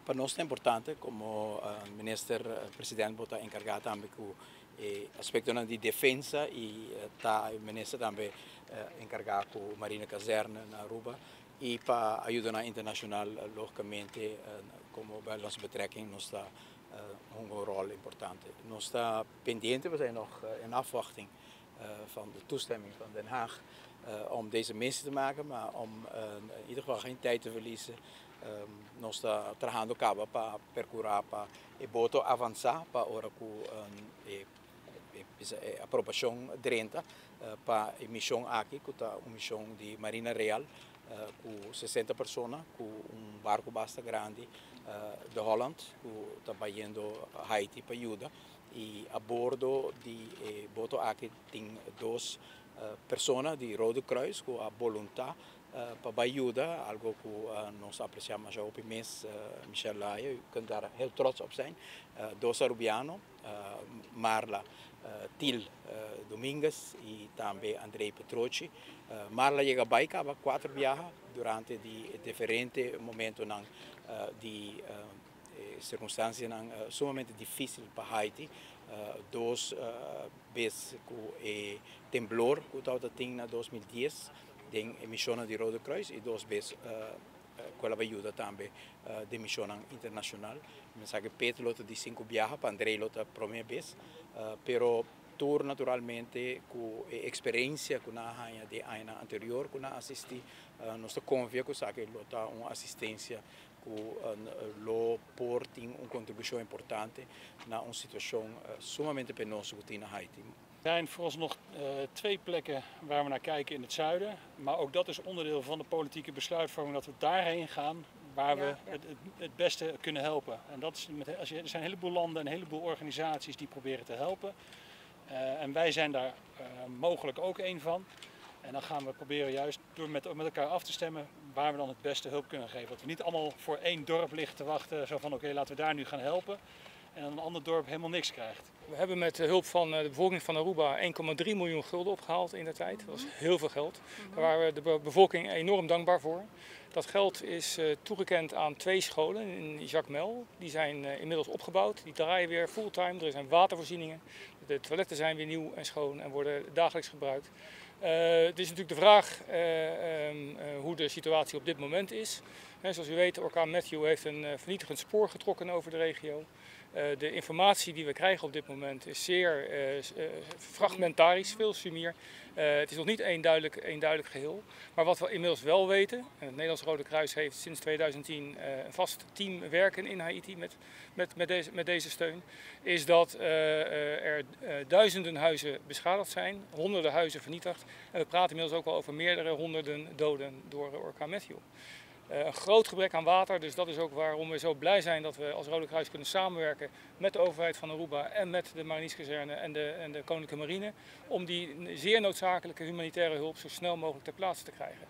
Para nós é importante, como ministro presidente bota encarregado também com aspecto de defesa e está o ministro também encarregado com Marina Caserna na Aruba e para ajuda internacional logicamente como bij onze betrekking nós está een rol importante. Nós está pendente, we zijn nog in afwachting van de toestemming van Den Haag om deze missie te maken, maar om in ieder geval geen tijd te verliezen. Nós está trabajando cabo para percurar para e boto avançar para ora com a aprovação 30 para a missão aqui, que é uma missão de Marina Real com 60 pessoas, com barco bastante grande de Holland, que está indo a Haiti para ajuda e a bordo de boto aqui tem duas pessoas de Rode Kruis com a vontade para ajuda, algo que nós apreciamos já op mês, Michel Laye, u kunt daar heel trots op zijn. Dos Arubiano, Marla Til Domingues e também Andrei Petroci. Marla chega bij cava 4 viagens durante die diferentes momentos de circunstâncias sumamente difíceis para Haiti. Dos vezes com o temblor que estava tendo em 2010, tem missão de Rode Kruis e 2 vezes quella ajuda também de missão internacional. Mensaje Pedro lota de 5 viagens, para Andrei lota a primeira vez, pero tour naturalmente com a experiência que na hanha de ano anterior que na assisti, nós confia que sabe lota uma assistência que lo porta uma contribuição importante na uma situação sumamente penosa que tem na Haiti. Er zijn vooralsnog 2 plekken waar we naar kijken in het zuiden, maar ook dat is onderdeel van de politieke besluitvorming dat we daarheen gaan waar we het beste kunnen helpen. En dat is er zijn een heleboel landen en een heleboel organisaties die proberen te helpen. En wij zijn daar mogelijk ook één van. En dan gaan we proberen juist door met elkaar af te stemmen waar we dan het beste hulp kunnen geven. Dat we niet allemaal voor één dorp liggen te wachten, zo van oké, laten we daar nu gaan helpen. En dan een ander dorp helemaal niks krijgt. We hebben met de hulp van de bevolking van Aruba 1,3 miljoen gulden opgehaald in de tijd. Dat is heel veel geld. Daar waren we de bevolking enorm dankbaar voor. Dat geld is toegekend aan 2 scholen in Jacmel. Die zijn inmiddels opgebouwd. Die draaien weer fulltime. Er zijn watervoorzieningen. De toiletten zijn weer nieuw en schoon en worden dagelijks gebruikt. Het is natuurlijk de vraag hoe de situatie op dit moment is. Zoals u weet, orkaan Matthew heeft een vernietigend spoor getrokken over de regio. De informatie die we krijgen op dit moment is zeer fragmentarisch, veel sumier. Het is nog niet eenduidelijk geheel. Maar wat we inmiddels wel weten, het Nederlands Rode Kruis heeft sinds 2010 een vast team werken in Haiti met deze steun, is dat er duizenden huizen beschadigd zijn, honderden huizen vernietigd. En we praten inmiddels ook al over meerdere honderden doden door orkaan Matthew. Een groot gebrek aan water, dus dat is ook waarom we zo blij zijn dat we als Rode Kruis kunnen samenwerken met de overheid van Aruba en met de Marineskazerne en de Koninklijke Marine om die zeer noodzakelijke humanitaire hulp zo snel mogelijk ter plaatse te krijgen.